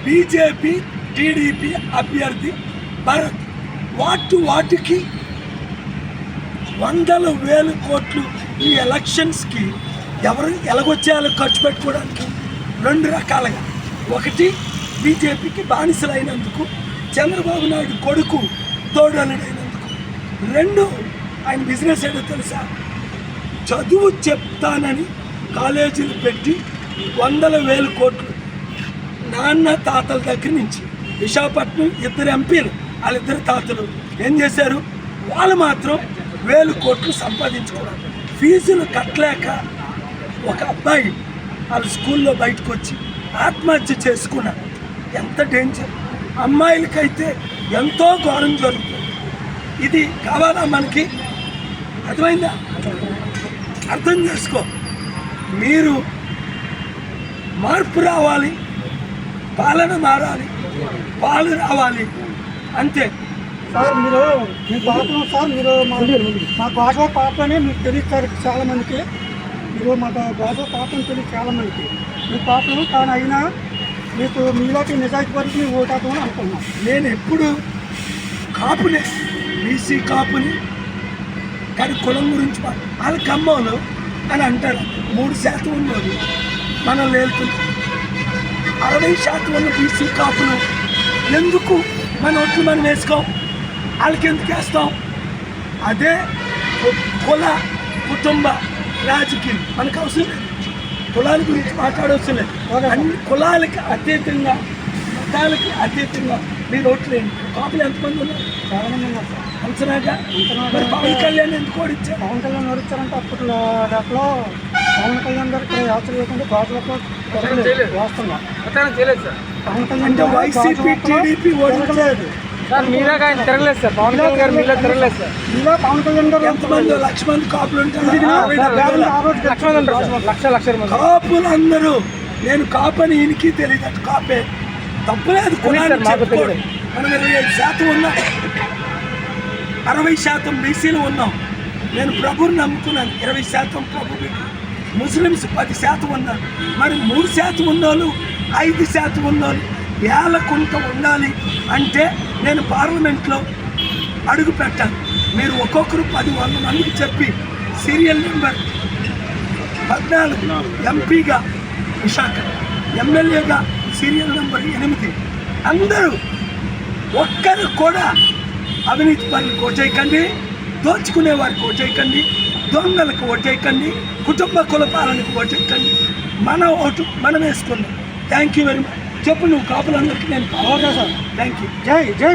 BJP TDP అభ్యర్థి భరత్ వాటికి వందల వేల కోట్లు ఈ ఎలక్షన్స్కి ఎవరు ఎలాగొచ్చేయాలో ఖర్చు పెట్టుకోవడానికి రెండు రకాలుగా. ఒకటి బీజేపీకి బానిసలైనందుకు, చంద్రబాబు నాయుడు కొడుకు తోడలుడైనందుకు. రెండు ఆయన బిజినెస్ ఏదో తెలుసా, చదువు చెప్తానని కాలేజీలు పెట్టి వందల వేల కోట్లు నాన్న తాతల దగ్గర నుంచి విశాఖపట్నం 2 ఎంపీలు వాళ్ళిద్దరు తాతలు ఏం చేశారు, వాళ్ళు మాత్రం 1000 కోట్లు సంపాదించుకున్నారు. ఫీజులు కట్టలేక ఒక అబ్బాయి వాళ్ళ స్కూల్లో బయటకు వచ్చి ఆత్మహత్య చేసుకున్నారు. ఎంత డేంజర్! అమ్మాయిలకైతే ఎంతో ఘోరం జరుగుతుంది. ఇది కావాలా మనకి? అర్థమైందా? అర్థం చేసుకో. మీరు మార్పు రావాలి, పాలన మారాలి, పాలు రావాలి, అంతే. సార్ మీరు మీ పాపం సార్ మీరు మా గోదావరి పాపనే మీకు తెలియదు చాలామందికి. మీరు మా గోదావరి పాపని తెలియదు చాలామందికి మీ పాపం. కానీ అయినా మీకు మీలోకి నిజాయితీ వరకు మీరు ఓటాకమని అనుకున్నాం. నేను ఎప్పుడు కాపునే, బీసీ కాపుని. కానీ కులం గురించి వాళ్ళ ఖమ్మంలో అని అంటారు 3% ఉన్నది మనం వెళ్తున్నాం. 60% ఉన్న బీసీ కాపులు ఎందుకు మన ఓట్లు మనం వేసుకోం? వాళ్ళకి ఎందుకు వేస్తాం? అదే కుల కుటుంబ రాజకీయం మనకు అవసరం లేదు. కులాల గురించి మాట్లాడవలసిన లేదు. అన్ని కులాలకి అతీతంగా, మతాలకి అతీతంగా మీరు ఓట్లు వేయండి. కాపులు ఎంతమంది ఉన్నారు? చాలామంది ఉన్నారు సార్. అంచనాగా మరి పవన్ కళ్యాణ్ ఎందుకు ఓడించారు? పవన్ కళ్యాణ్ ఓడించారంటే అప్పట్లో దాంట్లో పవన్ కళ్యాణ్ గారికి యాత్ర లేకుండా గోదావరిలో వేస్తున్నాం. పవన్ కళ్యాణ్ అంటే వైసీపీ టీడీపీ ఓడించలేదు సార్. మీలాగా ఆయన తిరగలేదు సార్. పవన్ కళ్యాణ్ గారు మీలా తిరగలేదు సార్. మీలో పవన్ కళ్యాణ్ గారు ఎంతమంది? 1,00,000 మంది కాపులు ఉంటారు. లక్షల మంది కాపులు అందరూ నేను కాపని ఈయనకి తెలియదు. అటు కాపే తప్పులేదు. కులాన్ని చెప్పుకోడు. మనం 25% ఉన్నాం, 60% బీసీలు ఉన్నాం. నేను ప్రభుని నమ్ముకున్నాను. 20% ప్రభు బిడ్డలు. ముస్లిమ్స్ 10% ఉన్నారు. మరి 3% ఉన్నోళ్ళు, 5% ఉన్నోళ్ళు ఏళ్ళకుంట ఉండాలి అంటే నేను పార్లమెంట్లో అడుగు పెట్టాను. మీరు ఒక్కొక్కరు 10-100 మందికి చెప్పి సీరియల్ నెంబర్ 14 ఎంపీగా విశాఖ, ఎమ్మెల్యేగా సీరియల్ నెంబర్ 8 అందరూ ఒక్కరు కూడా అవినీతి పనులకు ఓటేయకండి, దోచుకునే వారికి ఓటేయకండి, దొంగలకు ఓటేయకండి, కుటుంబ కులపాలనకు ఓటేయకండి. మన ఓటు మనం వేసుకుందాం. Thank you very much. చెప్పు నువ్వు కాపులందరికీ నేను ఓకే సార్. Thank you. జై జై